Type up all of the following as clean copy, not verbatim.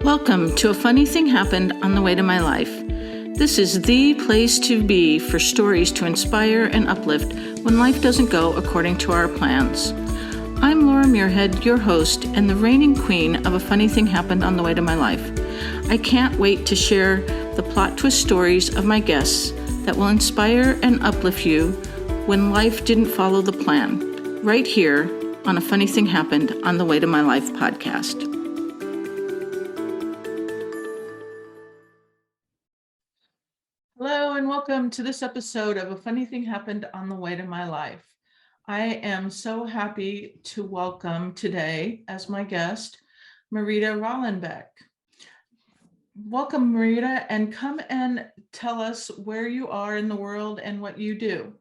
Welcome to A Funny Thing Happened on the Way to My Life. This is the place to be for stories to inspire and uplift when life doesn't go according to our plans. I'm Laura Muirhead, your host and the reigning queen of A Funny Thing Happened on the Way to My Life. I can't wait to share the plot twist stories of my guests that will inspire and uplift you when life didn't follow the plan, right here on A Funny Thing Happened on the Way to My Life podcast. Hello and welcome to this episode of A Funny Thing Happened on the Way to My Life. I am so happy to welcome today as my guest, Marita Rahlenbeck. Welcome, Marita, and come and tell us where you are in the world and what you do.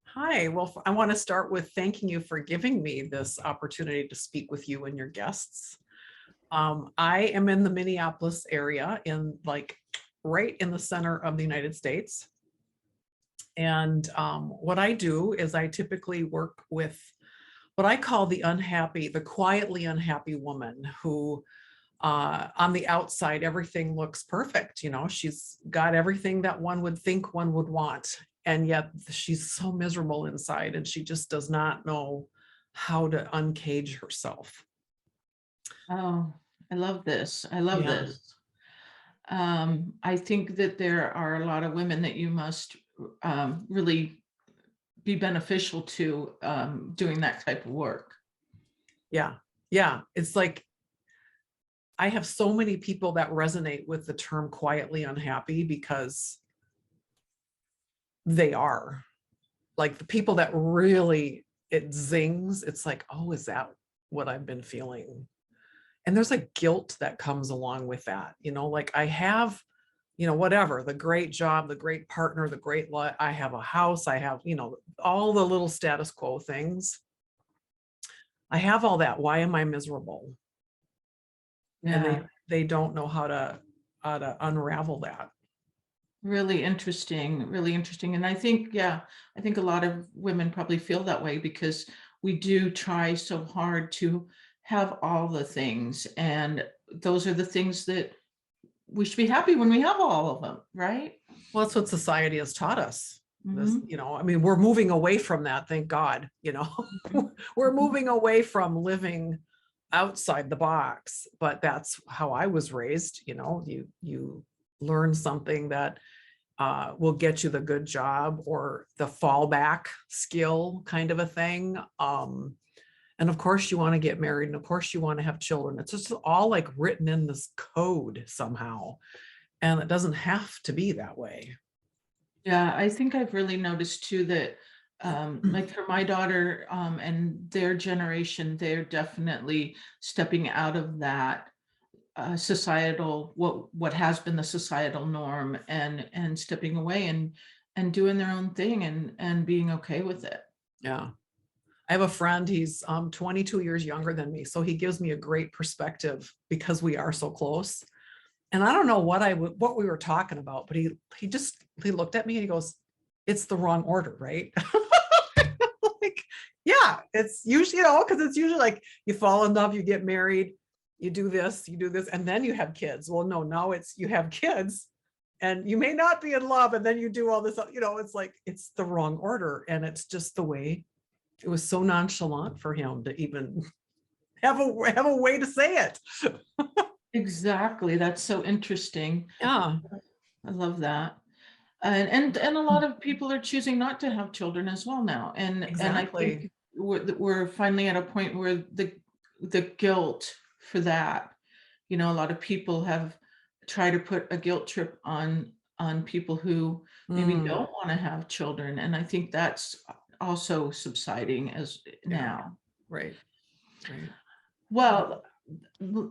Hi, well, I want to start with thanking you for giving me this opportunity to speak with you and your guests. I am in the Minneapolis area right in the center of the United States. And what I do is I typically work with what I call the quietly unhappy woman who on the outside, everything looks perfect. You know, she's got everything that one would think one would want. And yet she's so miserable inside and she just does not know how to uncage herself. Oh, I love this. I love this. I think that there are a lot of women that you must really be beneficial to doing that type of work. Yeah. It's like I have so many people that resonate with the term quietly unhappy because they are like the people that really it zings. It's like, oh, is that what I've been feeling? And there's a guilt that comes along with that, you know, like I have, you know, whatever, the great job, the great partner, the great life, I have a house, I have, you know, all the little status quo things. I have all that. Why am I miserable? Yeah. And they don't know how to unravel that. Really interesting. And I think a lot of women probably feel that way because we do try so hard to have all the things. And those are the things that we should be happy when we have all of them, right? Well, that's what society has taught us. This, Mm-hmm. you know, I mean, we're moving away from that, thank God, you know, we're moving away from living outside the box, but that's how I was raised. You know, you learn something that will get you the good job or the fallback skill kind of a thing. And of course you want to get married and of course you want to have children. It's just all like written in this code somehow. And it doesn't have to be that way. Yeah, I think I've really noticed too that like for my daughter and their generation, they're definitely stepping out of that societal, what has been the societal norm and stepping away and doing their own thing and being okay with it. Yeah. I have a friend, he's 22 years younger than me. So he gives me a great perspective because we are so close. And I don't know what we were talking about, but he looked at me and he goes, it's the wrong order, right? Like, yeah, it's usually, you know, because it's usually like you fall in love, you get married, you do this, and then you have kids. Well, no, now it's you have kids and you may not be in love and then you do all this, you know, it's like, it's the wrong order. And it's just the way it was so nonchalant for him to even have a way to say it. Exactly. That's so interesting. Yeah. I love that. And a lot of people are choosing not to have children as well now. Exactly. And I think we're finally at a point where the guilt for that, you know, a lot of people have tried to put a guilt trip on people who maybe don't want to have children. And I think that's also subsiding as now. Right. Well,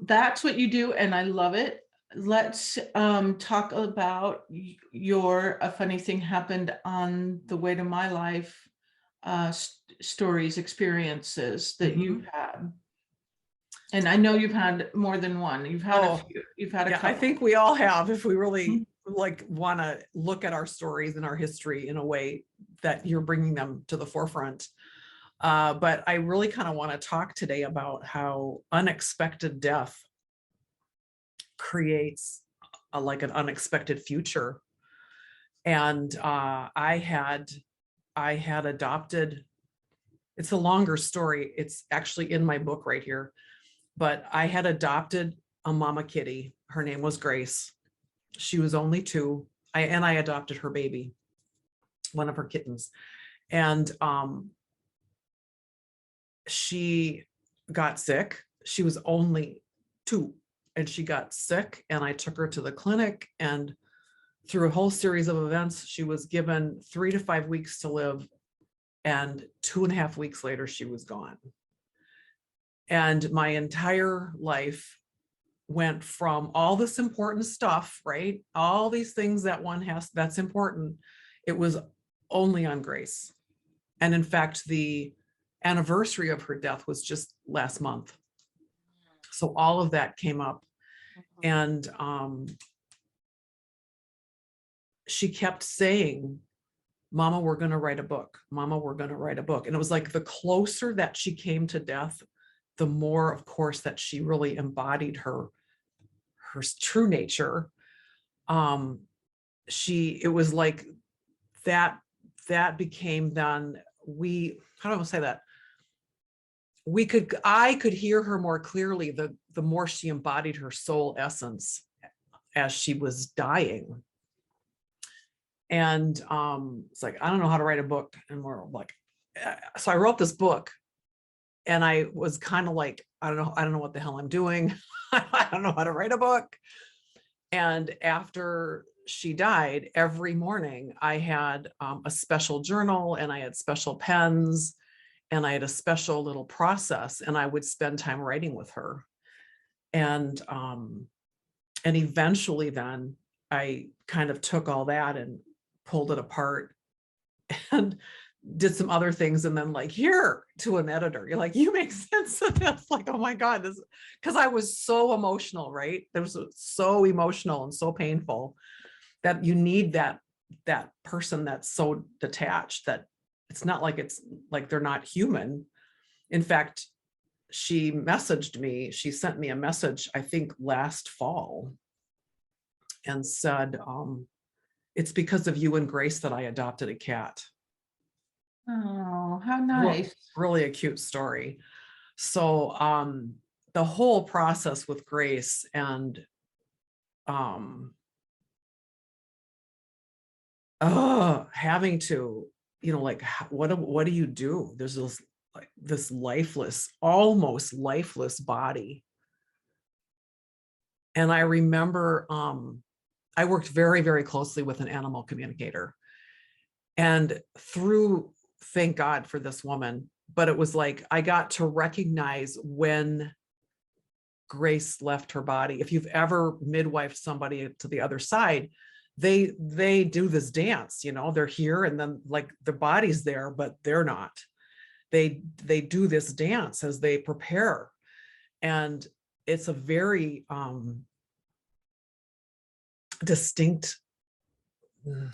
that's what you do, and I love it. Let's talk about your A Funny Thing Happened on the Way to My Life stories, experiences that you've had. And I know you've had more than one. You've had a few. You've had a couple. I think we all have, if we really like want to look at our stories and our history in a way that you're bringing them to the forefront. But I really kind of want to talk today about how unexpected death creates like an unexpected future. And I had adopted, it's a longer story. It's actually in my book right here, but I had adopted a mama kitty. Her name was Grace. She was only 2. I adopted her baby, one of her kittens. And she got sick. She was only 2 and she got sick, and I took her to the clinic, and through a whole series of events, she was given 3 to 5 weeks to live. And 2.5 weeks later, she was gone. And my entire life went from all this important stuff, right? All these things that one has, that's important. It was only on Grace. And in fact, the anniversary of her death was just last month. So all of that came up. And she kept saying, Mama, we're going to write a book. Mama, we're going to write a book. And it was like the closer that she came to death, the more, of course, that she really embodied her true nature. It was like that became then, how do I say that? I could hear her more clearly the more she embodied her soul essence as she was dying. And it's like, I don't know how to write a book. And we're like, so I wrote this book, and I was kind of like, I don't know what the hell I'm doing. I don't know how to write a book. And after she died, every morning I had a special journal, and I had special pens, and I had a special little process, and I would spend time writing with her. And eventually then I kind of took all that and pulled it apart and did some other things, and then like, here, to an editor, you're like, you make sense of this. Like, oh my God, this, because I was so emotional, right? It was so emotional and so painful that you need that person that's so detached that it's not like, it's like they're not human. In fact, she sent me a message, I think last fall, and said, it's because of you and Grace that I adopted a cat. Oh, how nice. Really a cute story. So the whole process with Grace and having to, like, what do you do? There's this lifeless, almost lifeless body. And I remember I worked very, very closely with an animal communicator, and thank God for this woman, but it was like, I got to recognize when Grace left her body. If you've ever midwifed somebody to the other side, they do this dance, they're here, and then like the body's there, but they're not. They do this dance as they prepare. And it's a very distinct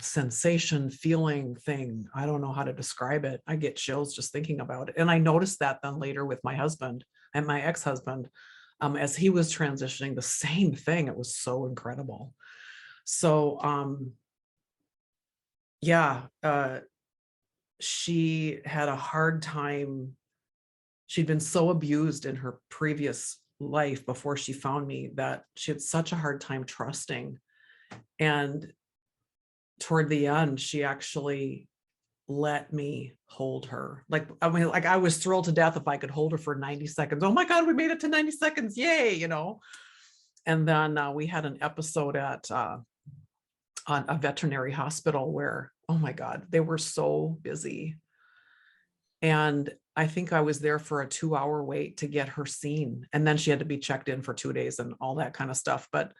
sensation, feeling thing. I don't know how to describe it. I get chills just thinking about it. And I noticed that then later with my husband and my ex-husband, as he was transitioning, the same thing. It was so incredible. So she had a hard time. She'd been so abused in her previous life before she found me that she had such a hard time trusting. And toward the end, she actually let me hold her. Like I was thrilled to death if I could hold her for 90 seconds. Oh my God, we made it to 90 seconds. Yay, And then we had an episode at on a veterinary hospital where, oh my God, they were so busy. And I think I was there for a 2-hour wait to get her seen. And then she had to be checked in for 2 days and all that kind of stuff. But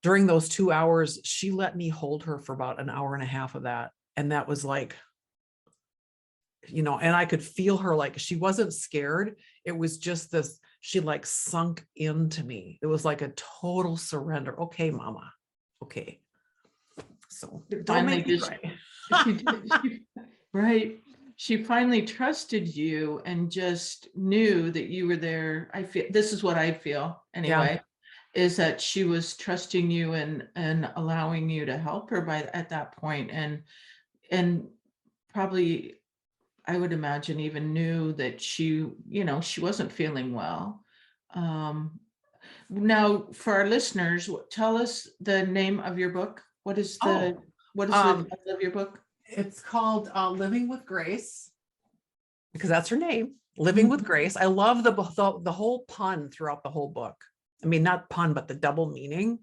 during those 2 hours, she let me hold her for about an hour and a half of that. And that was like, and I could feel her, like, she wasn't scared. It was just this, she like sunk into me. It was like a total surrender. Okay, Mama. Okay. So don't make me cry. Right. She finally trusted you and just knew that you were there. This is what I feel anyway. is that she was trusting you and allowing you to help her at that point, and probably, I would imagine, even knew that she wasn't feeling well. Now, for our listeners, tell us the name of your book. What is the um, title of your book? it's called Living with Grace, because that's her name, Living with Grace. I love the whole pun throughout the whole book. I mean, not pun, but the double meaning.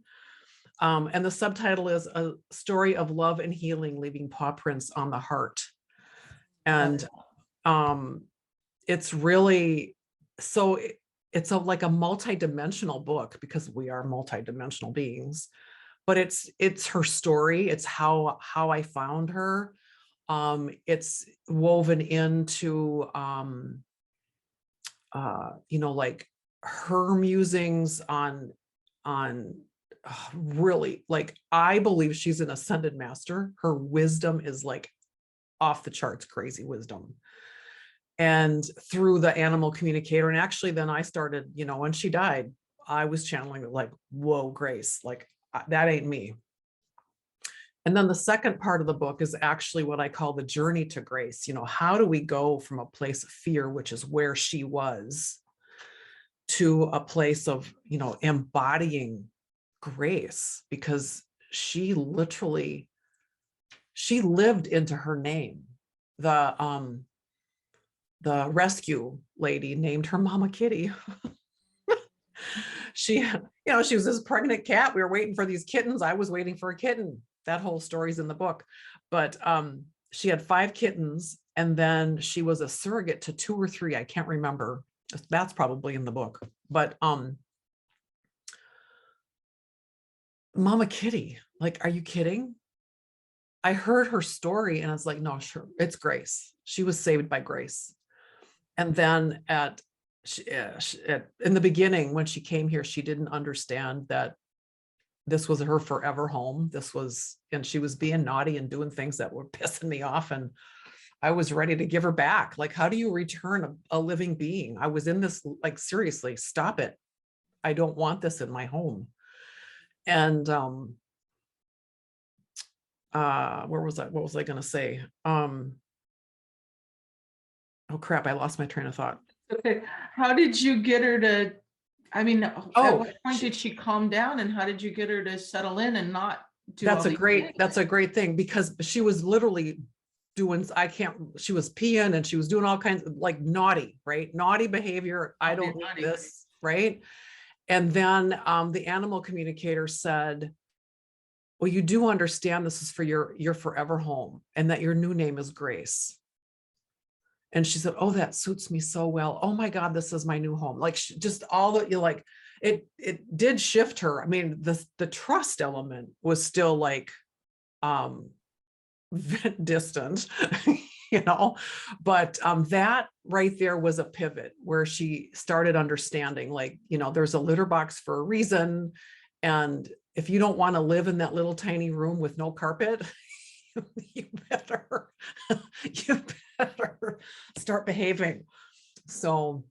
And the subtitle is A Story of Love and Healing, Leaving Paw Prints on the Heart. And it's really, so it's like a multi-dimensional book, because we are multi-dimensional beings, but it's her story. It's how I found her. It's woven into like her musings on really, like, I believe she's an ascended master. Her wisdom is like off the charts, crazy wisdom. And through the animal communicator, and actually then I started, when she died, I was channeling it, like, whoa, Grace, like, that ain't me. And then the second part of the book is actually what I call the journey to grace. How do we go from a place of fear, which is where she was, to a place of, embodying grace, because she literally, she lived into her name. The rescue lady named her Mama Kitty. She was this pregnant cat. We were waiting for these kittens. I was waiting for a kitten. That whole story's in the book. But she had 5 kittens, and then she was a surrogate to 2 or 3. I can't remember. That's probably in the book. But Mama Kitty, like, are you kidding? I heard her story and I was like, no, sure, it's Grace. She was saved by grace. And then in the beginning, when she came here, she didn't understand that this was her forever home. And she was being naughty and doing things that were pissing me off. And I was ready to give her back. Like, how do you return a living being? I was in this, like, seriously, stop it. I don't want this in my home. And where was I? What was I going to say? Oh crap, I lost my train of thought. Okay. How did you get her to, at what point did she calm down, and how did you get her to settle in and not do that's all a these great things? that's a great thing, because she was literally doing, she was peeing and she was doing all kinds of, like, naughty, right? Naughty behavior. I don't need this, right? And then the animal communicator said, well, you do understand this is for your forever home, and that your new name is Grace. And she said, oh, that suits me so well. Oh my God, this is my new home. Like, just all that, like, it did shift her. I mean, the trust element was still like distant, but that right there was a pivot where she started understanding, like, there's a litter box for a reason. And if you don't want to live in that little tiny room with no carpet, you better start behaving. So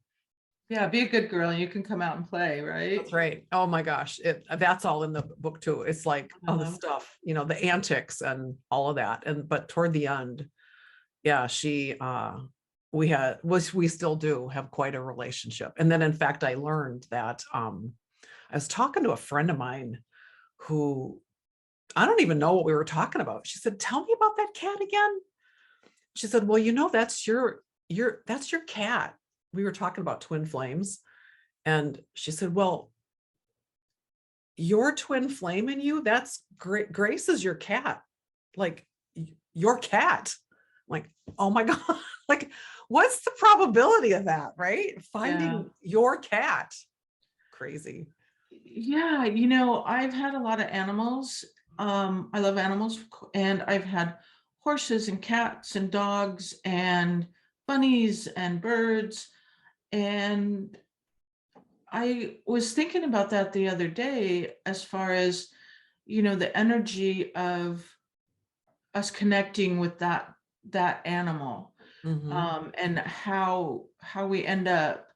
Yeah, be a good girl and you can come out and play, right? that's right. Oh my gosh, that's all in the book too. It's like all the stuff, the antics and all of that. But toward the end, yeah, we still do have quite a relationship. And then in fact, I learned that I was talking to a friend of mine who, I don't even know what we were talking about. She said, tell me about that cat again. She said, well, that's your cat. We were talking about twin flames. And she said, well, your twin flame in you, that's great. Grace is your cat. Like, your cat. Like, oh my God. Like, what's the probability of that, right? Finding your cat. Crazy. Yeah, I've had a lot of animals. I love animals, and I've had horses and cats and dogs and bunnies and birds. And I was thinking about that the other day, as far as, the energy of us connecting with that animal, Mm-hmm. and how we end up,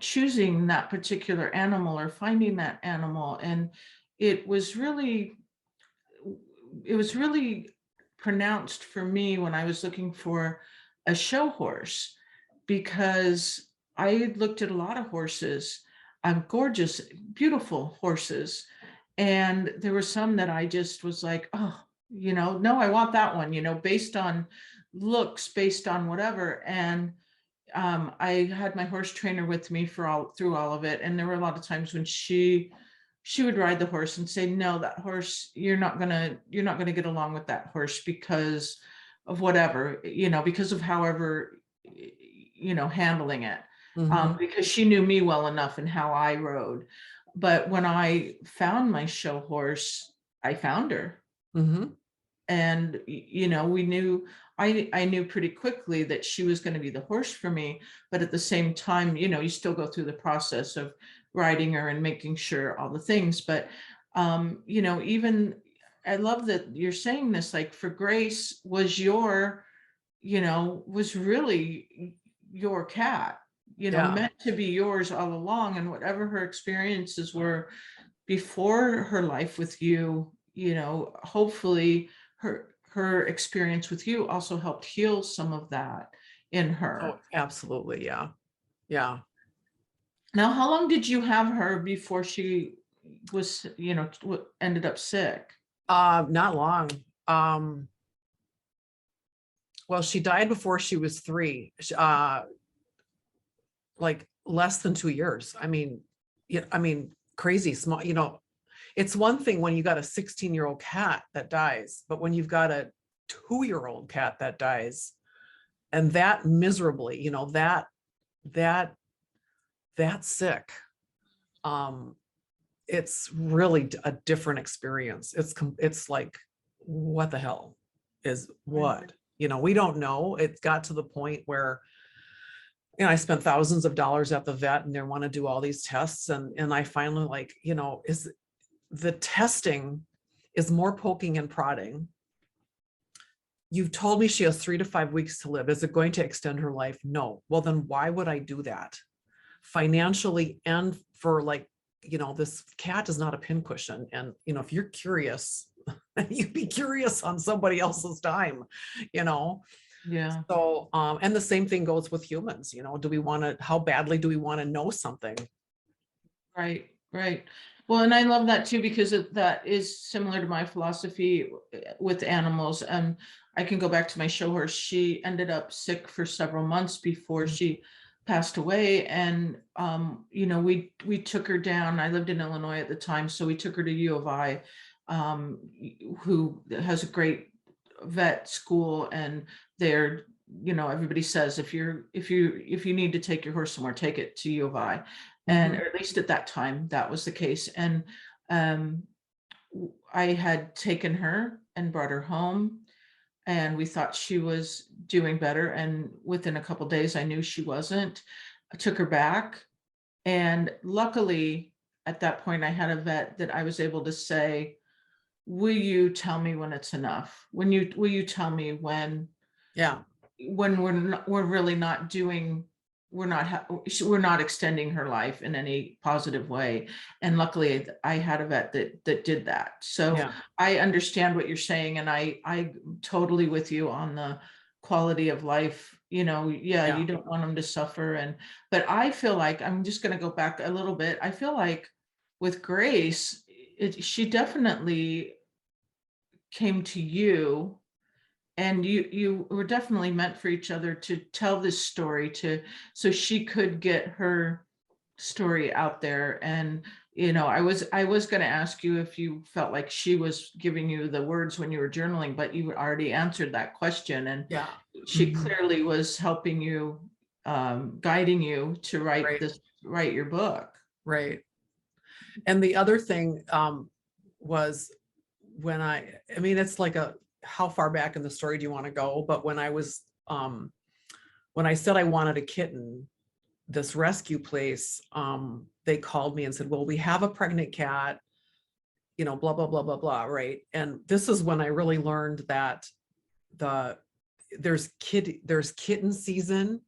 choosing that particular animal or finding that animal. And it was really, pronounced for me when I was looking for a show horse, because I looked at a lot of horses, gorgeous, beautiful horses. And there were some that I just was like, oh, no, I want that one, based on looks, based on whatever. And I had my horse trainer with me through all of it. And there were a lot of times when she would ride the horse and say, no, that horse, you're not gonna get along with that horse because of whatever, because of however, handling it. Because she knew me well enough and how I rode. But when I found my show horse, I found her. And I knew pretty quickly that she was going to be the horse for me. But at the same time, you still go through the process of riding her and making sure all the things. But even, I love that you're saying this, like, for Grace was was really your cat, meant to be yours all along. And whatever her experiences were before her life with you, hopefully her experience with you also helped heal some of that in her. Oh, absolutely. Yeah. Yeah. Now, how long did you have her before she was, ended up sick? Not long. Well, she died before she was 3, like less than 2 years. I mean, crazy small, it's one thing when you got a 16-year-old cat that dies, but when you've got a 2-year-old cat that dies, and that miserably, that sick, it's really a different experience. It's like, what the hell is what? We don't know. It got to the point where, I spent thousands of dollars at the vet and they want to do all these tests. And I finally is the testing is more poking and prodding. You've told me she has 3 to 5 weeks to live. Is it going to extend her life? No. Well, then why would I do that? Financially, and for this cat is not a pincushion. And, if you're curious, you'd be curious on somebody else's time, Yeah. So, and the same thing goes with humans, how badly do we want to know something? Right. Well, and I love that too, because that is similar to my philosophy with animals. And I can go back to my show horse. She ended up sick for several months before she passed away. And, we took her down. I lived in Illinois at the time. So we took her to U of I, who has a great vet school. And they're, everybody says, if you need to take your horse somewhere, take it to U of I. And or at least at that time, that was the case. And I had taken her and brought her home, and we thought she was doing better. And within a couple of days, I knew she wasn't. I took her back. And luckily, at that point, I had a vet that I was able to say, will you tell me when it's enough? Will you tell me when we're really not doing, we're not extending her life in any positive way. And luckily I had a vet that did that. So I understand what you're saying. And I totally with you on the quality of life, you don't want them to suffer. But I feel like, I'm just going to go back a little bit. I feel like with Grace, she definitely came to you, and you were definitely meant for each other to tell this story so she could get her story out there. And I was going to ask you if you felt like she was giving you the words when you were journaling, but you already answered that question. And she clearly was helping you, guiding you to write your book. Right. And the other thing was when it's like how far back in the story do you want to go? But when I was, when I said I wanted a kitten, this rescue place, they called me and said, well, we have a pregnant cat, blah, blah, blah, blah, blah. Right. And this is when I really learned that there's kitten season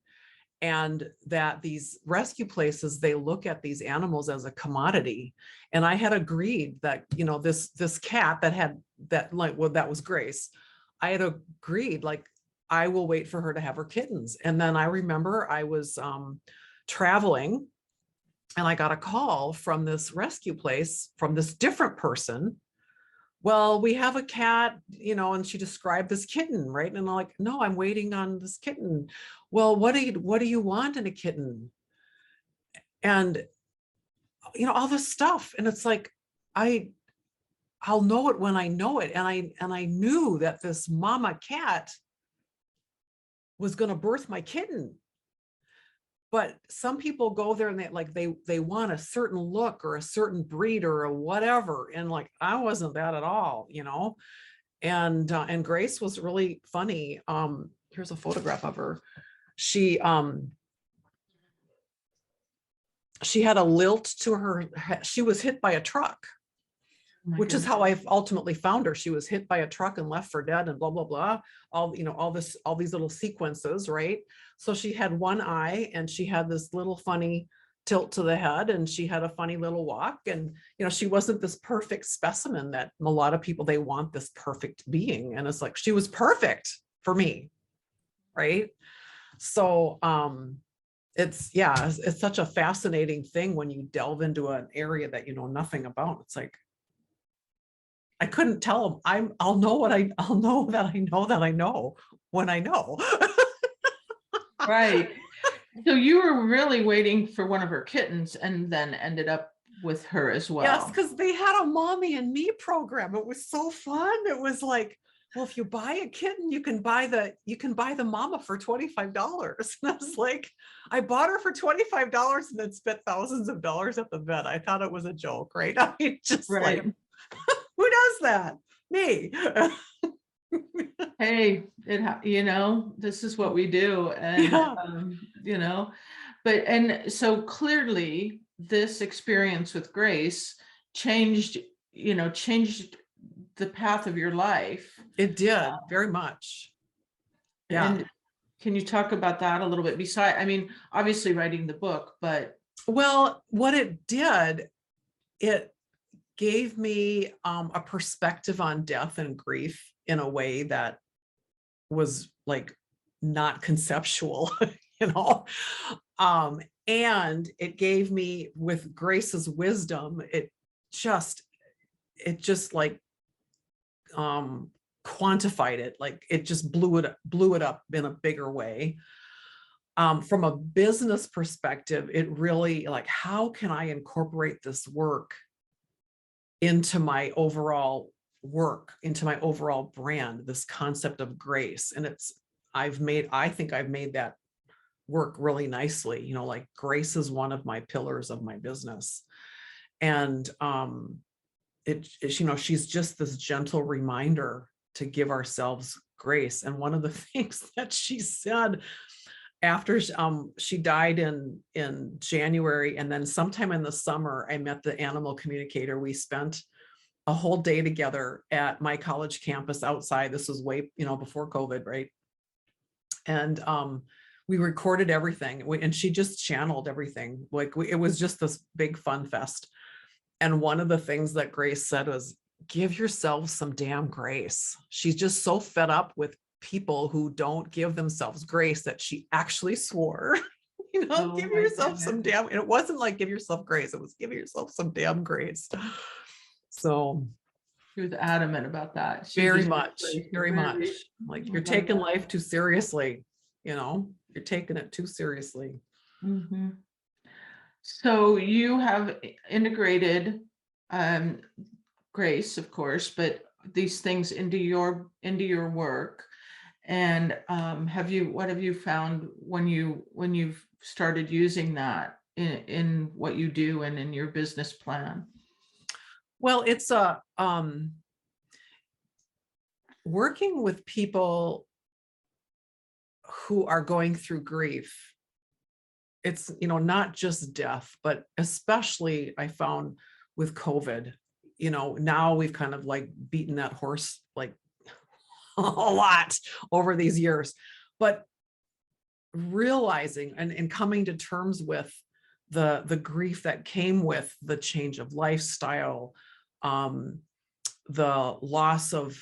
and that these rescue places, they look at these animals as a commodity. And I had agreed that, this cat that was Grace. I had agreed, like, I will wait for her to have her kittens. And then I remember I was traveling, and I got a call from this rescue place from this different person. Well, we have a cat, and she described this kitten, right? And I'm like, no, I'm waiting on this kitten. Well, what do you want in a kitten? And all this stuff. And it's like, I'll know it when I know it. And I knew that this mama cat was going to birth my kitten. But some people go there and they want a certain look or a certain breed or a whatever. And like, I wasn't that at all, and Grace was really funny. Here's a photograph of her. She had a lilt to her. She was hit by a truck, which is how I ultimately found her. She was hit by a truck and left for dead, and blah, blah, blah. All these little sequences, right? So she had one eye, and she had this little funny tilt to the head, and she had a funny little walk. And, she wasn't this perfect specimen that a lot of people, they want this perfect being. And it's like, she was perfect for me. Right. So, it's such a fascinating thing when you delve into an area that you know nothing about. It's like, I couldn't tell them. I'll know that I know when I know. Right. So you were really waiting for one of her kittens and then ended up with her as well. Yes, because they had a mommy and me program. It was so fun. It was like, well, if you buy a kitten, you can buy the mama for $25. And I was like, I bought her for $25 and then spent thousands of dollars at the vet. I thought it was a joke, right? I mean, just right. Like, who does that? Me. Hey, this is what we do. And, and so clearly this experience with Grace changed the path of your life. It did, very much. Yeah. And can you talk about that a little bit? Obviously writing the book, but. Well, what it did, it gave me a perspective on death and grief in a way that was like not conceptual, and it gave me, with Grace's wisdom, it just like quantified it, like it just blew it up in a bigger way. From a business perspective, it really, like, how can I incorporate this work into my overall brand, this concept of grace? And I think I've made that work really nicely. Like, grace is one of my pillars of my business. And she's just this gentle reminder to give ourselves grace. And one of the things that she said after she died in January, and then sometime in the summer, I met the animal communicator. We spent a whole day together at my college campus outside. This was way, before COVID, right? And we recorded everything, and she just channeled everything. Like, it was just this big fun fest. And one of the things that Grace said was, give yourself some damn grace. She's just so fed up with people who don't give themselves grace that she actually swore, give yourself some damn, and it wasn't like give yourself grace, it was give yourself some damn grace. So she was adamant about that. Very much. Like, you're taking life too seriously, you're taking it too seriously. Mm-hmm. So you have integrated Grace, of course, but these things into your work. And what have you found when you've started using that in what you do and in your business plan? Well, it's working with people who are going through grief. It's, not just death, but especially I found with COVID, now we've kind of like beaten that horse like a lot over these years, but realizing and coming to terms with the grief that came with the change of lifestyle, the loss of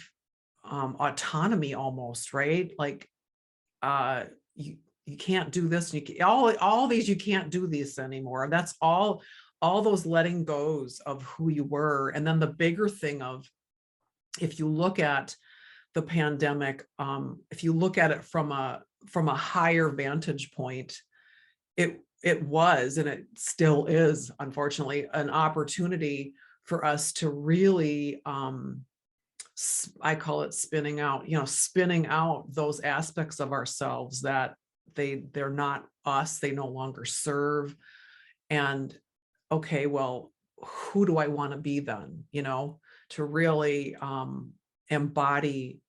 autonomy almost, right? Like you can't do this, you can, all these, you can't do these anymore. That's all those letting goes of who you were. And then the bigger thing of, if you look at the pandemic, if you look at it from a higher vantage point, it was, and it still is, unfortunately, an opportunity for us to really, I call it spinning out, spinning out those aspects of ourselves that they're not us, they no longer serve. And okay, well, who do I want to be then? To really embody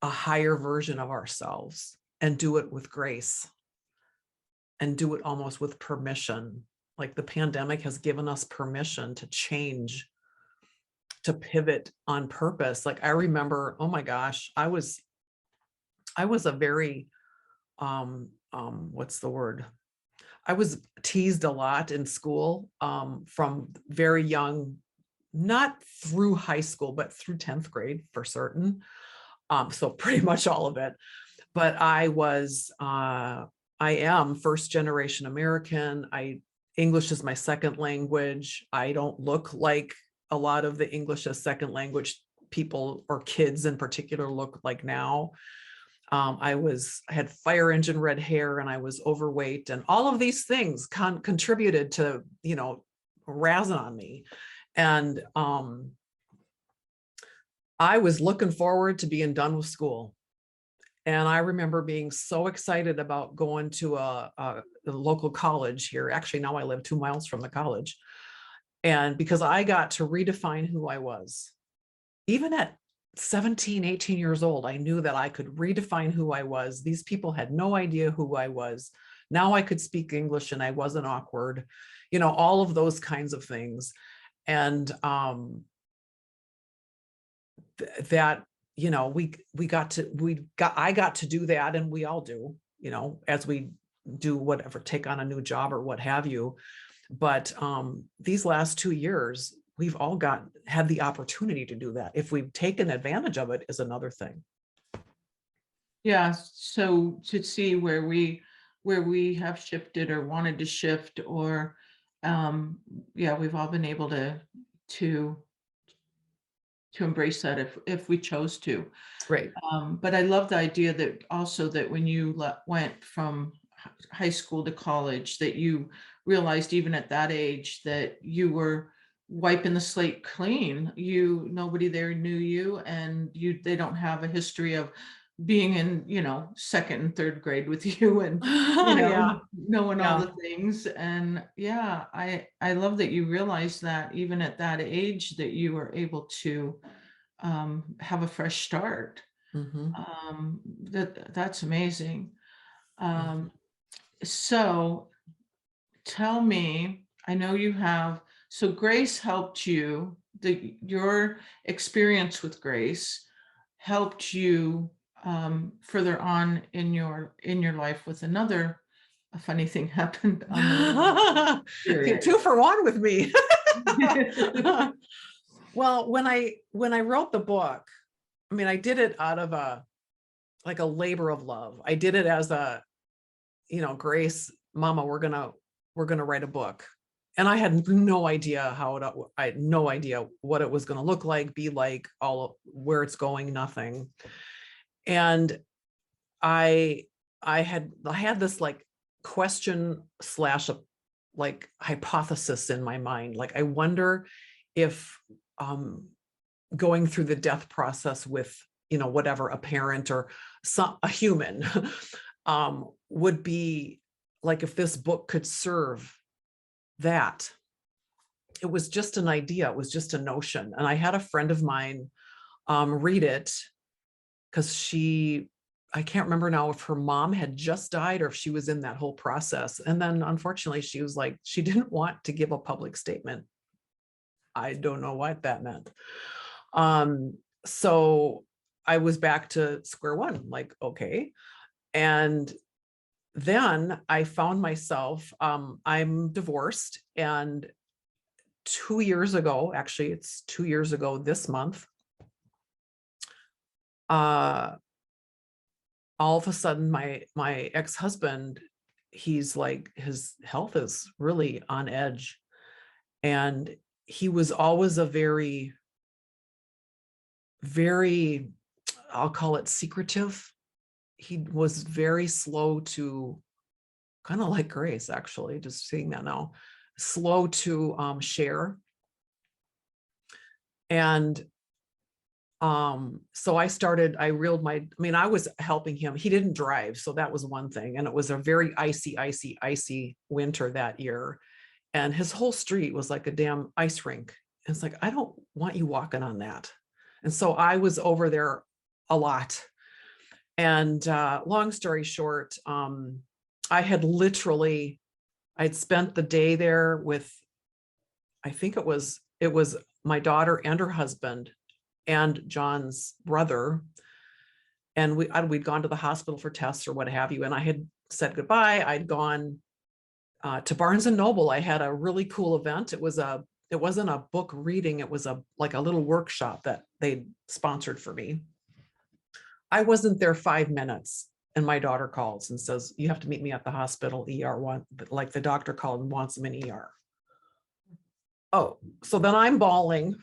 a higher version of ourselves and do it with grace and do it almost with permission. Like the pandemic has given us permission to change, to pivot on purpose. Like I remember, oh my gosh, I was a very, what's the word? I was teased a lot in school, from very young, not through high school, but through 10th grade for certain. So pretty much all of it. But I am first generation American. English is my second language. I don't look like a lot of the English as second language people, or kids in particular, look like now. I had fire engine red hair, and I was overweight, and all of these things contributed to, razzing on me. And I was looking forward to being done with school. And I remember being so excited about going to a local college here. Actually, now I live 2 miles from the college. And because I got to redefine who I was, even at 17, 18 years old, I knew that I could redefine who I was. These people had no idea who I was. Now I could speak English and I wasn't awkward, all of those kinds of things. And that, I got to do that, and we all do, as we do whatever, take on a new job or what have you. But these last 2 years, we've all had the opportunity to do that. If we've taken advantage of it is another thing. Yeah. So to see where we have shifted or wanted to shift, or we've all been able to embrace that if we chose to. Right. But I love the idea that also that when you went from high school to college, that you realized even at that age that you were wiping the slate clean. Nobody there knew you, and they don't have a history of being in, second and third grade with you, and knowing all the things. And I love that you realized that even at that age that you were able to have a fresh start. Mm-hmm. That's amazing. So tell me, I know you have, so Grace helped you, your experience with Grace helped you further on in your life with a funny thing happened on the way. 2 for 1 with me. Well, when I wrote the book, I mean, I did it out of a labor of love. I did it as Grace, Mama, we're gonna write a book. And I had no idea I had no idea what it was going to look like, be like, where it's going, nothing. And I had this question / hypothesis in my mind. Like, I wonder if going through the death process with, whatever, a parent or a human would be like, if this book could serve that. It was just an idea. It was just a notion. And I had a friend of mine read it, because I can't remember now if her mom had just died or if she was in that whole process. And then unfortunately, she was like, she didn't want to give a public statement. I don't know what that meant. So I was back to square one, like, okay, And then I found myself, I'm divorced, and 2 years ago, actually it's 2 years ago this month, all of a sudden my ex-husband, he's like, his health is really on edge. And he was always a very, very, I'll call it secretive. He was very slow to, kind of like Grace, actually, just seeing that now, slow to share. And so I reeled I was helping him. He didn't drive, so that was one thing. And it was a very icy winter that year. And his whole street was like a damn ice rink. And it's like, I don't want you walking on that. And so I was over there a lot. And long story short, I'd spent the day there with, I think it was my daughter and her husband and John's brother. And we'd gone to the hospital for tests or what have you. And I had said goodbye. I'd gone to Barnes and Noble. I had a really cool event. It wasn't a book reading. It was like a little workshop that they sponsored for me. I wasn't there 5 minutes, and my daughter calls and says, you have to meet me at the hospital ER1. Like the doctor called and wants him in ER. Oh, so then I'm bawling.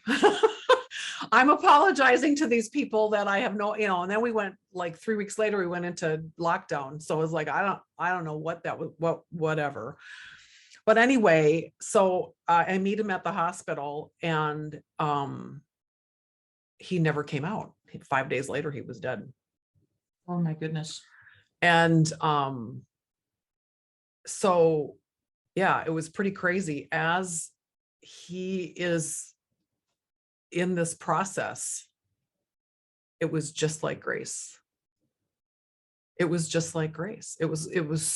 I'm apologizing to these people that I have no, and then we went, like 3 weeks later, we went into lockdown. So it was like, I don't know what that was, whatever. But anyway, so I meet him at the hospital, and he never came out. 5 days later, he was dead. Oh my goodness. And so, yeah, it was pretty crazy. As he is in this process, it was just like Grace. It was just like Grace. It was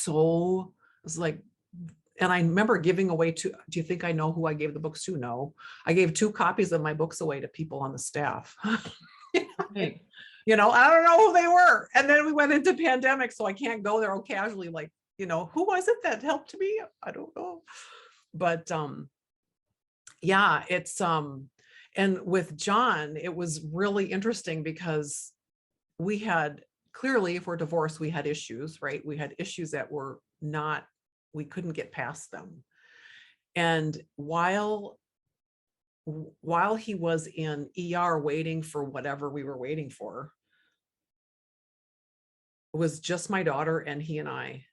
like, and I remember giving away do you think I know who I gave the books to? No, I gave 2 copies of my books away to people on the staff. Hey. I don't know who they were. And then we went into pandemic, so I can't go there casually. Like, who was it that helped me? I don't know. But yeah, it's and with John, it was really interesting because we had, clearly, if we're divorced, we had issues, right? We had issues that were not, we couldn't get past them. And while he was in ER waiting for whatever we were waiting for, it was just my daughter and he and I,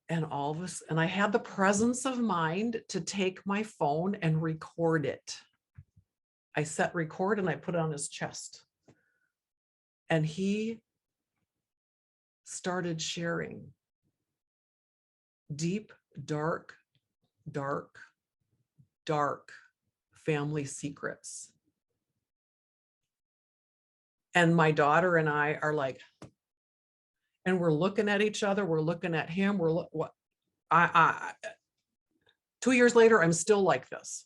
and all of us. And I had the presence of mind to take my phone and record it. I set record and I put it on his chest. And he started sharing deep, dark family secrets. And my daughter and I are like, and we're looking at each other, we're looking at him, 2 years later, I'm still like this.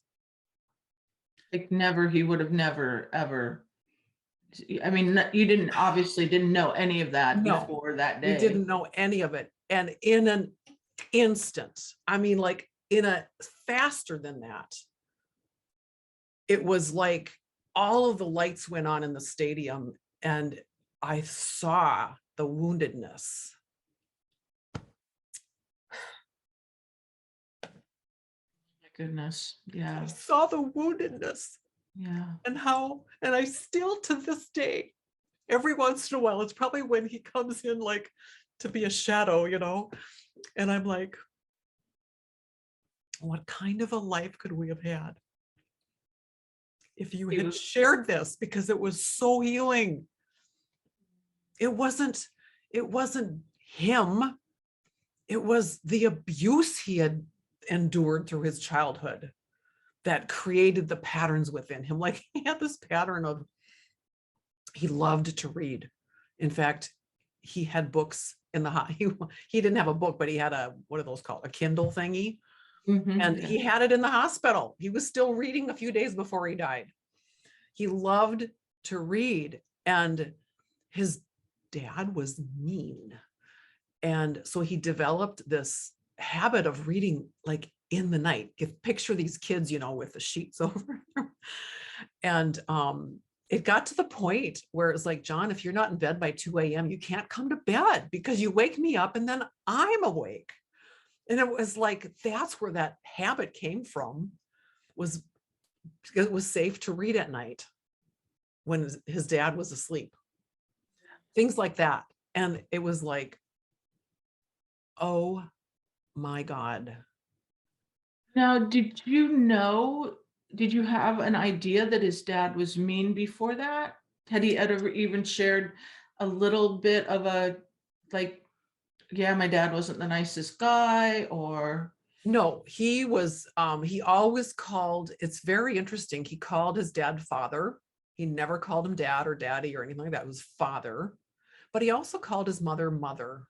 Like he would have never, ever. I mean, you obviously didn't know any of that before that day. We didn't know any of it. And in an instant, like faster than that, it was like all of the lights went on in the stadium and I saw the woundedness. My goodness. Yeah. I saw the woundedness. Yeah. And I still, to this day, every once in a while, it's probably when he comes in like to be a shadow, and I'm like, what kind of a life could we have had if you had shared this? Because it was so healing. It wasn't him. It was the abuse he had endured through his childhood that created the patterns within him. Like, he had this pattern of, he loved to read. In fact, he had books in the he didn't have a book, but he had what are those called? A Kindle thingy. Mm-hmm. And he had it in the hospital. He was still reading a few days before he died. He loved to read, and his dad was mean. And so he developed this habit of reading like in the night. Picture these kids, with the sheets over. And it got to the point where it's like, John, if you're not in bed by 2 a.m., you can't come to bed because you wake me up and then I'm awake. And it was like, that's where that habit came from, was it was safe to read at night when his dad was asleep. Things like that. And it was like, oh my God. Now, did you have an idea that his dad was mean before that? Had he ever even shared a little bit of like, yeah, my dad wasn't the nicest guy, or? No, he was, he always called, it's very interesting. He called his dad father. He never called him dad or daddy or anything like that. It was father. But he also called his mother mother.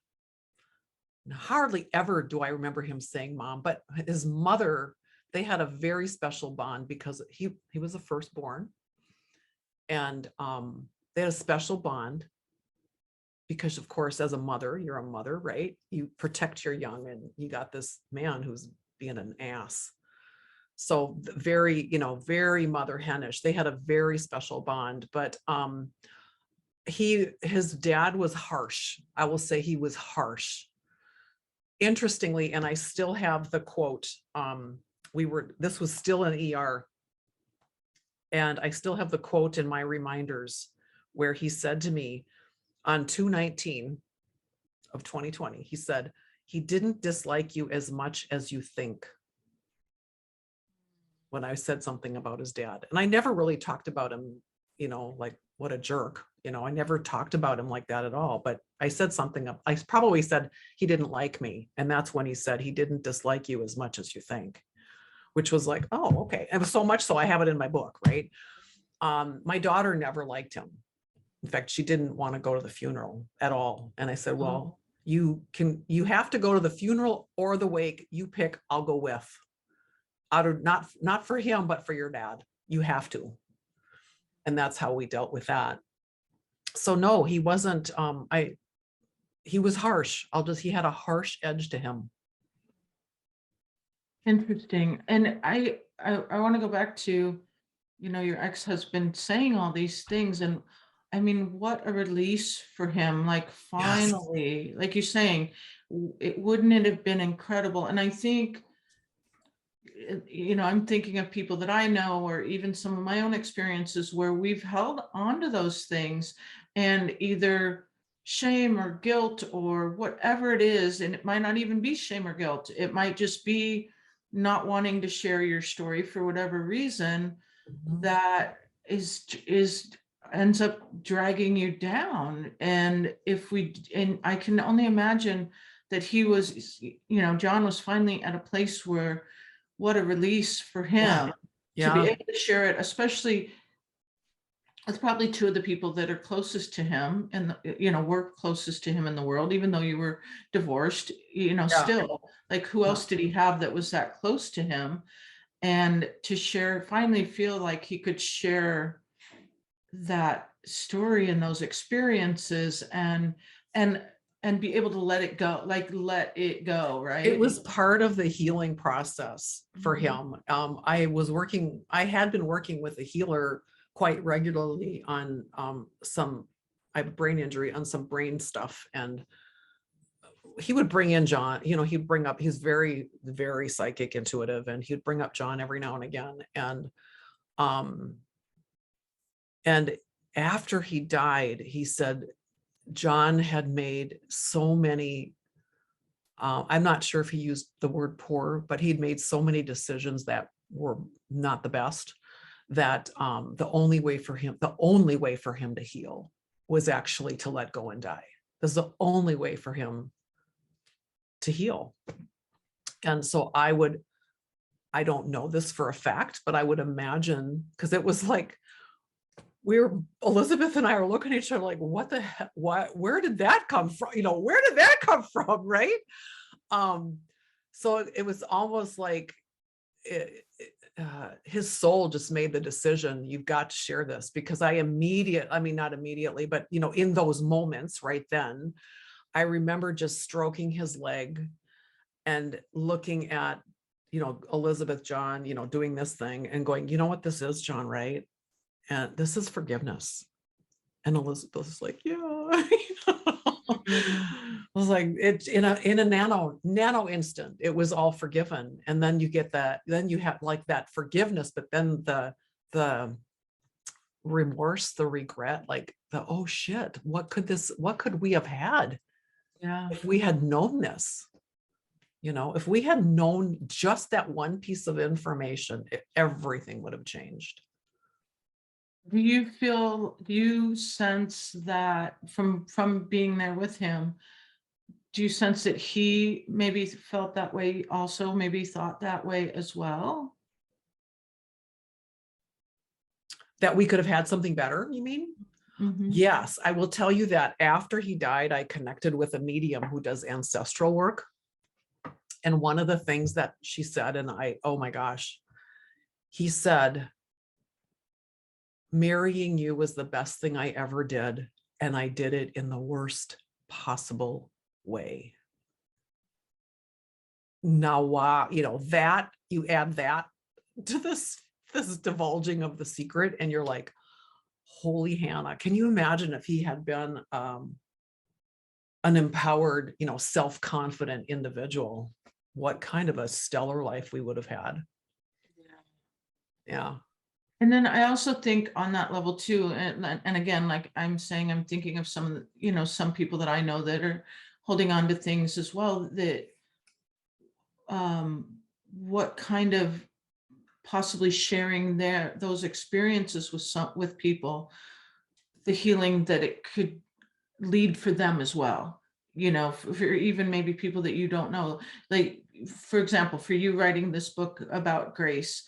And hardly ever do I remember him saying mom, but his mother, they had a very special bond because he was the firstborn. And they had a special bond because, of course, as a mother, you're a mother, right? You protect your young, and you got this man who's being an ass. So very, very mother henish. They had a very special bond, but his dad was harsh. I will say he was harsh. Interestingly, and I still have the quote, this was still an ER, and I still have the quote in my reminders where he said to me on 2/19 of 2020, he said, he didn't dislike you as much as you think. When I said something about his dad, and I never really talked about him, like what a jerk, I never talked about him like that at all, but I said something, I probably said he didn't like me. And that's when he said, he didn't dislike you as much as you think, which was like, oh, okay. It was so much so I have it in my book, right? My daughter never liked him. In fact, she didn't want to go to the funeral at all. And I said, well, you have to go to the funeral or the wake. You pick, I'll go with. Out of not for him, but for your dad. You have to. And that's how we dealt with that. So no, he wasn't, he was harsh. He had a harsh edge to him. Interesting. And I want to go back to, your ex-husband saying all these things, and I mean, what a release for him. Like, finally, yes. Like you're saying, wouldn't it have been incredible? And I think, I'm thinking of people that I know, or even some of my own experiences where we've held on to those things, and either shame or guilt or whatever it is, and it might not even be shame or guilt. It might just be not wanting to share your story for whatever reason, that ends up dragging you down. And I can only imagine that he was, John was finally at a place where, what a release for him to be able to share it, especially with probably two of the people that are closest to him and, were closest to him in the world, even though you were divorced, still, like, who else did he have that was that close to him? And to finally feel like he could share that story and those experiences and be able to let it go, right? It was part of the healing process for him. I had been working with a healer quite regularly on I have a brain injury, on some brain stuff. And he would bring in John, he'd bring up, he's very, very psychic, intuitive, and he'd bring up John every now and again. And after he died, he said, John had made so many, I'm not sure if he used the word poor, but he'd made so many decisions that were not the best, that the only way for him to heal was actually to let go and die. This is the only way for him to heal. And so I don't know this for a fact, but I would imagine, because it was like, Elizabeth and I are looking at each other like, what the heck, where did that come from? Where did that come from? Right. So it was almost like his soul just made the decision, you've got to share this, because not immediately, but in those moments right then, I remember just stroking his leg and looking at, Elizabeth John, doing this thing and going, you know what this is, John, right? And this is forgiveness. And Elizabeth was like, yeah. I was like, it in a nano instant, it was all forgiven. And then you get that, then you have like that forgiveness, but then the remorse, the regret, like oh shit, what could we have had if we had known this? If we had known just that one piece of information, everything would have changed. Do you sense that from being there with him, do you sense that he maybe felt that way also, maybe thought that way as well? That we could have had something better, you mean? Mm-hmm. Yes, I will tell you that after he died, I connected with a medium who does ancestral work. And one of the things that she said, and oh my gosh, he said, marrying you was the best thing I ever did. And I did it in the worst possible way. Now, wow, that you add that to this divulging of the secret, and you're like, holy Hannah, can you imagine if he had been an empowered, self-confident individual, what kind of a stellar life we would have had. Yeah. And then I also think on that level too, and again, like I'm saying, I'm thinking of some, some people that I know that are holding on to things as well, that what kind of possibly sharing those experiences with people, the healing that it could lead for them as well, for even maybe people that you don't know. Like, for example, for you writing this book about Grace,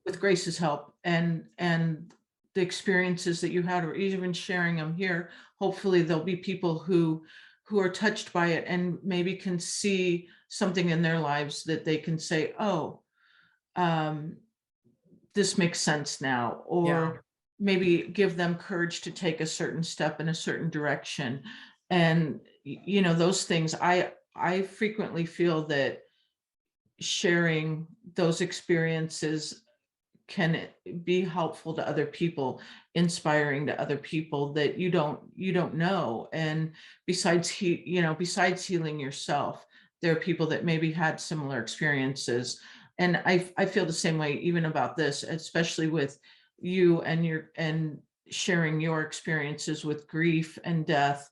with Grace's help and the experiences that you had, or even sharing them here, hopefully there'll be people who are touched by it and maybe can see something in their lives that they can say, oh, this makes sense now, or maybe give them courage to take a certain step in a certain direction. And those things, I frequently feel that sharing those experiences can be helpful to other people, inspiring to other people that you don't know. And besides healing yourself, there are people that maybe had similar experiences. And I feel the same way even about this, especially with you and sharing your experiences with grief and death,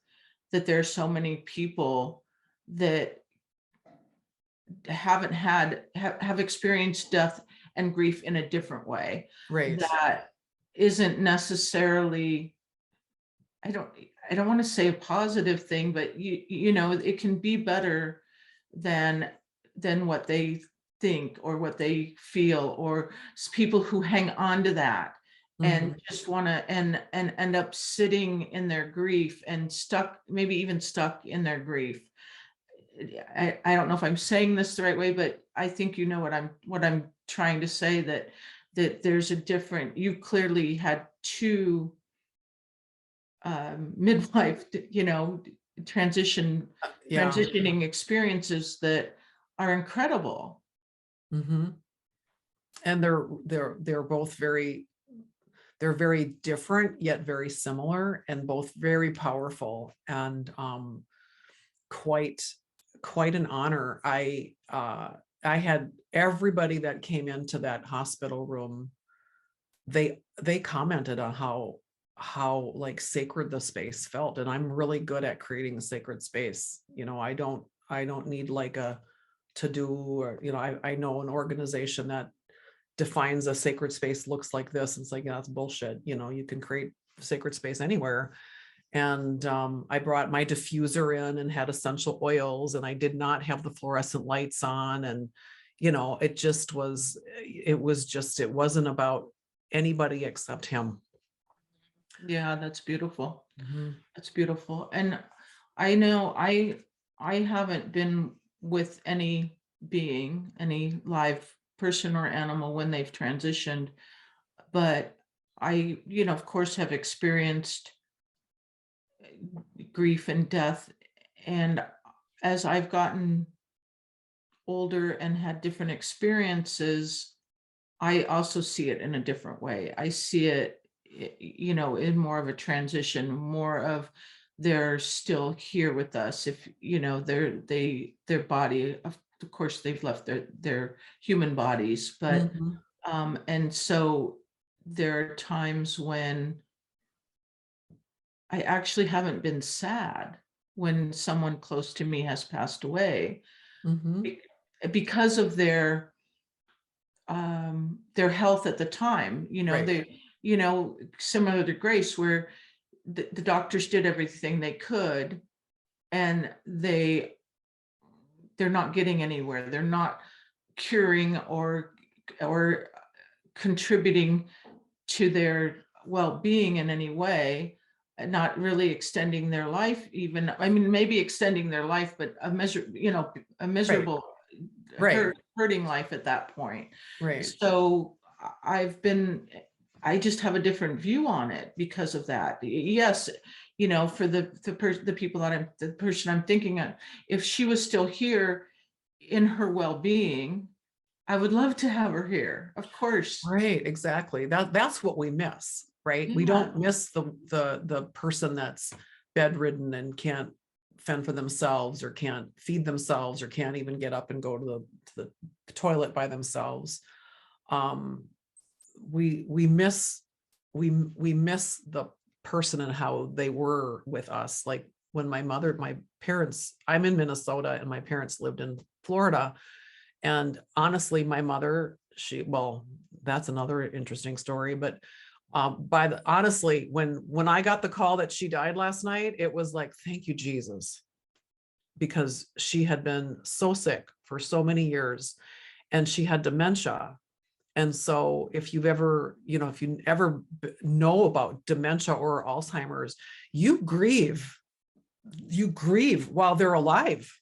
that there are so many people that have experienced death and grief in a different way. Right. That isn't necessarily, I don't want to say a positive thing, but it can be better than what they think or what they feel, or people who hang on to that and just want to and end up sitting in their grief and maybe even stuck in their grief. I don't know if I'm saying this the right way, but I think what I'm trying to say, that there's you clearly had two midlife, transitioning experiences that are incredible. And they're both they're very different yet very similar, and both very powerful, and quite an honor. I had everybody that came into that hospital room, they commented on how like sacred the space felt. And I'm really good at creating a sacred space. I don't need like a to do, or I know an organization that defines a sacred space looks like this. It's like, yeah, that's bullshit. You can create sacred space anywhere. And I brought my diffuser in and had essential oils, and I did not have the fluorescent lights on. And, it wasn't about anybody except him. Yeah, that's beautiful. That's beautiful. And I know I haven't been with any live person or animal when they've transitioned, but I, of course, have experienced grief and death and as I've gotten older and had different experiences, I also see it in a different way. I see it, in more of a transition, more of they're still here with us. If, their body, of course, they've left their human bodies, but, Mhm. and so there are times when I actually haven't been sad when someone close to me has passed away Mhm. be- because of their health at the time. Right. Similar to Grace, where the doctors did everything they could, and they're not getting anywhere. They're not curing or contributing to their well-being in any way, and not really extending their life. Even, I mean, maybe extending their life, but a Right. miserable, Right. hurting life at that point. Right. So I've been, I just have a different view on it because of that. Yes, for the people the person I'm thinking of, if she was still here in her well-being, I would love to have her here, of course. Right, exactly. That's what we miss, right? We Yeah, don't miss the person that's bedridden and can't fend for themselves or can't feed themselves or can't even get up and go to the toilet by themselves. Um, we miss we miss the person and how they were with us. Like when my parents, I'm in Minnesota and my parents lived in Florida. And honestly, my mother, well, that's another interesting story, but honestly, when I got the call that she died last night, it was like, thank you, Jesus, because she had been so sick for so many years and she had dementia. And so if you've ever, if you ever know about dementia or Alzheimer's, you grieve, while they're alive.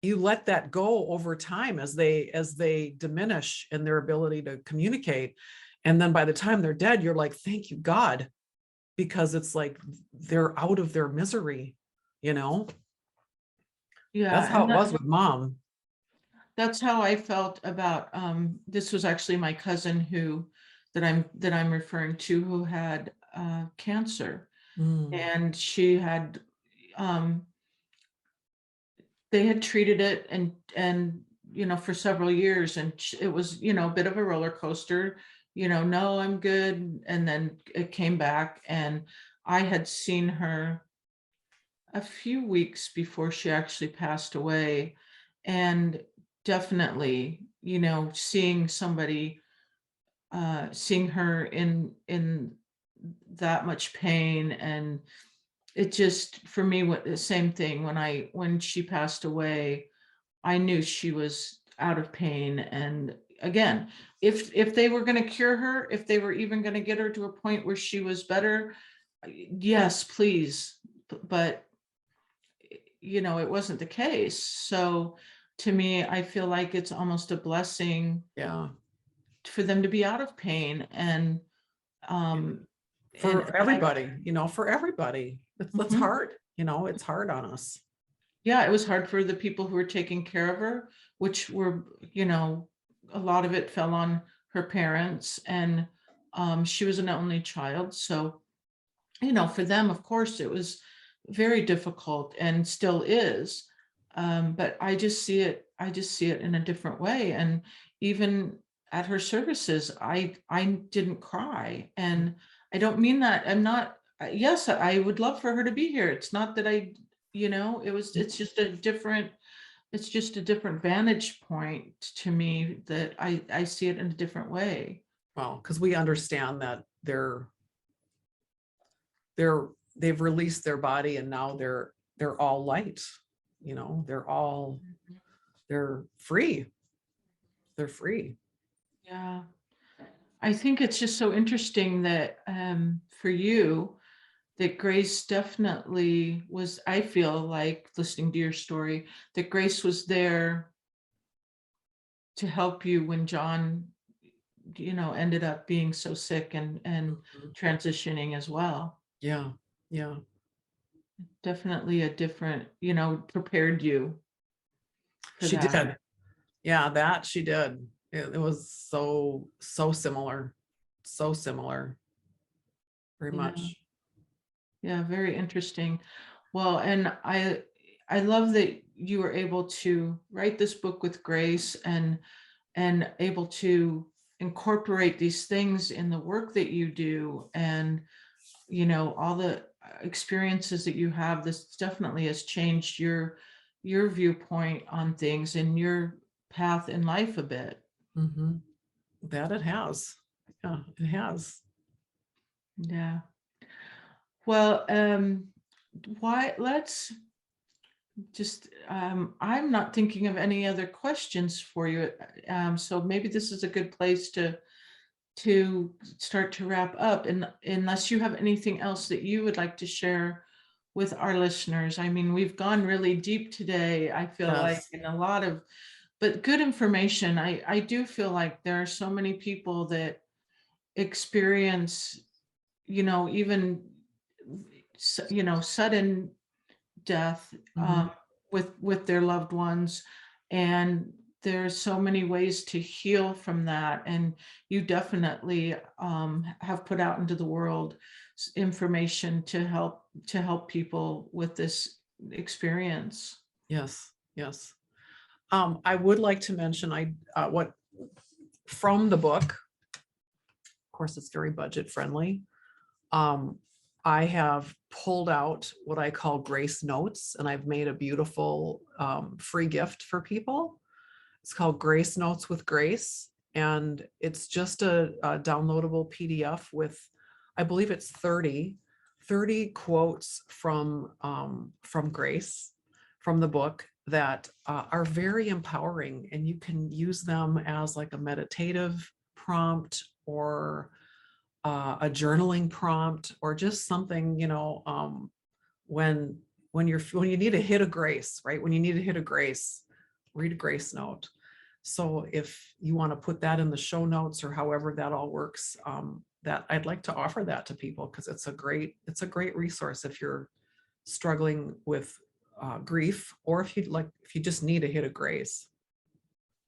You let that go over time as they diminish in their ability to communicate. And then by the time they're dead, you're like, thank you, God, because it's like they're out of their misery, you know? That's yeah, how and it was with mom. that's how I felt about, this was actually my cousin that I'm referring to, who had cancer, Mm, and um they had treated it, and for several years, and it was a bit of a roller coaster. No, I'm good, and then it came back, and I had seen her a few weeks before she actually passed away, and definitely, seeing her in that much pain, and it just, for me, what the same thing, when she passed away, I knew she was out of pain. And again, if they were going to cure her, if they were even going to get her to a point where she was better, yes, please. But it wasn't the case. So to me, I feel like it's almost a blessing yeah. for them to be out of pain, um For have, everybody, for everybody. That's mhm. hard. It's hard on us. Yeah, it was hard for the people who were taking care of her, which were, a lot of it fell on her parents, and she was an only child. So, for them, of course, it was very difficult and still is. But I just see it in a different way. And even at her services, I didn't cry. And I don't mean that. I'm not, yes, I would love for her to be here. It's not that it's just a different vantage point to me, that I see it in a different way. Well, because we understand that they're they've released their body and now they're all light, they're free. They're free. Yeah. I think it's just so interesting that, for you, that Grace definitely was, I feel like, listening to your story, that Grace was there to help you when John, ended up being so sick and Mhm. transitioning as well. Yeah, yeah. Definitely a different, prepared you for She that. did. Yeah, that she did. It was so similar, so similar, very Yeah. much. Yeah, very interesting. Well, and I love that you were able to write this book with grace and able to incorporate these things in the work that you do, and all the experiences that you have. This definitely has changed your viewpoint on things and your path in life a bit. Hmm. That it has. Yeah, it has. Yeah. Well, why let's just I'm not thinking of any other questions for you. So maybe this is a good place to start to wrap up, and unless you have anything else that you would like to share with our listeners. I mean, we've gone really deep today, I feel like, Yes. in a lot of but good information. I do feel like there are so many people that experience, even sudden death, Hmm. with their loved ones, and there's so many ways to heal from that. And you definitely have put out into the world information to help people with this experience. Yes. Yes. I would like to mention what from the book. Of course, it's very budget friendly. Um, I have pulled out what I call grace notes, and I've made a beautiful free gift for people. It's called Grace Notes with Grace, and it's just a downloadable PDF with, I believe it's 30 quotes from Grace, from the book, that are very empowering, and you can use them as like a meditative prompt, or a journaling prompt, or just something, when when you need a hit of grace, right? When you need a hit of grace, read a grace note. So if you want to put that in the show notes, or however that all works, that I'd like to offer that to people, because it's a great resource if you're struggling with grief, or if you just need a hit of grace.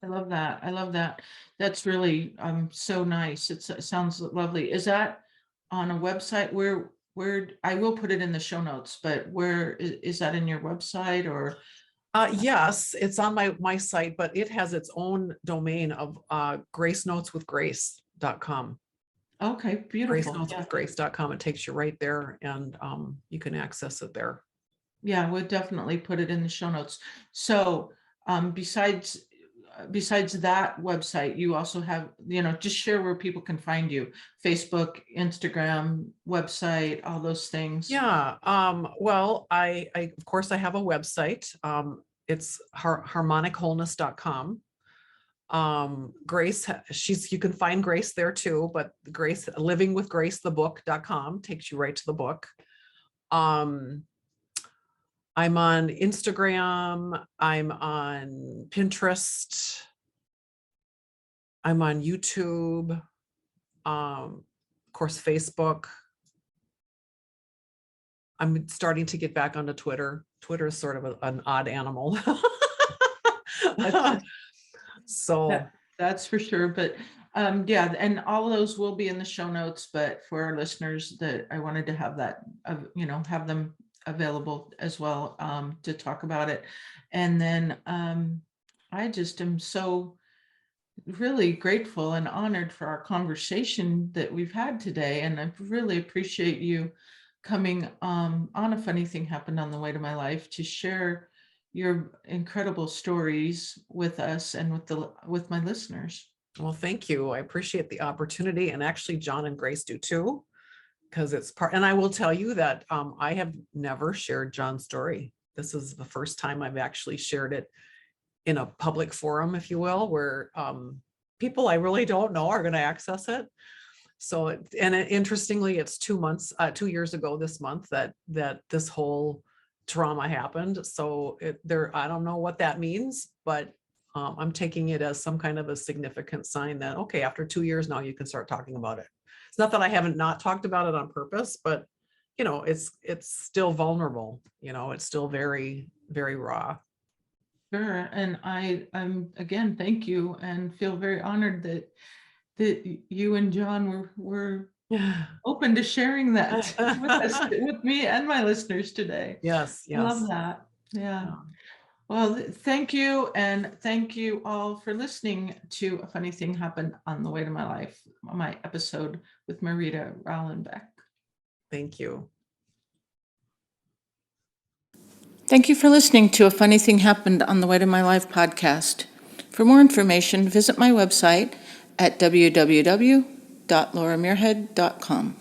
I love that. I love that. That's really so nice. It sounds lovely. Is that on a website? Where I will put it in the show notes, but where is that in your website or? Yes, it's on my site, but it has its own domain of gracenoteswithgrace.com. Okay, beautiful. Yeah. Gracenoteswithgrace.com. It takes you right there, and you can access it there. Yeah, we'll definitely put it in the show notes. So besides that website, you also have, just share where people can find you: Facebook, Instagram, website, all those things. Yeah. Well, I of course I have a website. It's harmonichwholeness.com. Grace, you can find Grace there too, but Grace, livingwithgracethebook.com takes you right to the book. I'm on Instagram, I'm on Pinterest, I'm on YouTube, of course, Facebook. I'm starting to get back onto Twitter. Twitter is sort of an odd animal. That's So that's for sure. But yeah, and all of those will be in the show notes. But for our listeners, that I wanted to have that, have them available as well, to talk about it. And then I just am so really grateful and honored for our conversation that we've had today. And I really appreciate you coming on A Funny Thing Happened on the Way to My Life to share your incredible stories with us and with my listeners. well, thank you. I appreciate the opportunity. And actually, John and Grace do too, because it's part, and I will tell you that I have never shared John's story. This is the first time I've actually shared it in a public forum, if you will, where people I really don't know are going to access it. So, interestingly, it's 2 years ago this month that this whole trauma happened. So I don't know what that means, but I'm taking it as some kind of a significant sign that, okay, after 2 years now, you can start talking about it. It's not that I haven't not talked about it on purpose, but it's still vulnerable, it's still very, very raw. Sure. And I'm again, thank you, and feel very honored that you and John were open to sharing that with us, with me and my listeners today. Yes, I love yes. that. Yeah. Yeah. Well, thank you. And thank you all for listening to A Funny Thing Happened on the Way to My Life, my episode with Marita Rahlenbeck. Thank you. Thank you for listening to A Funny Thing Happened on the Way to My Life podcast. For more information, visit my website at www.lauramuirhead.com.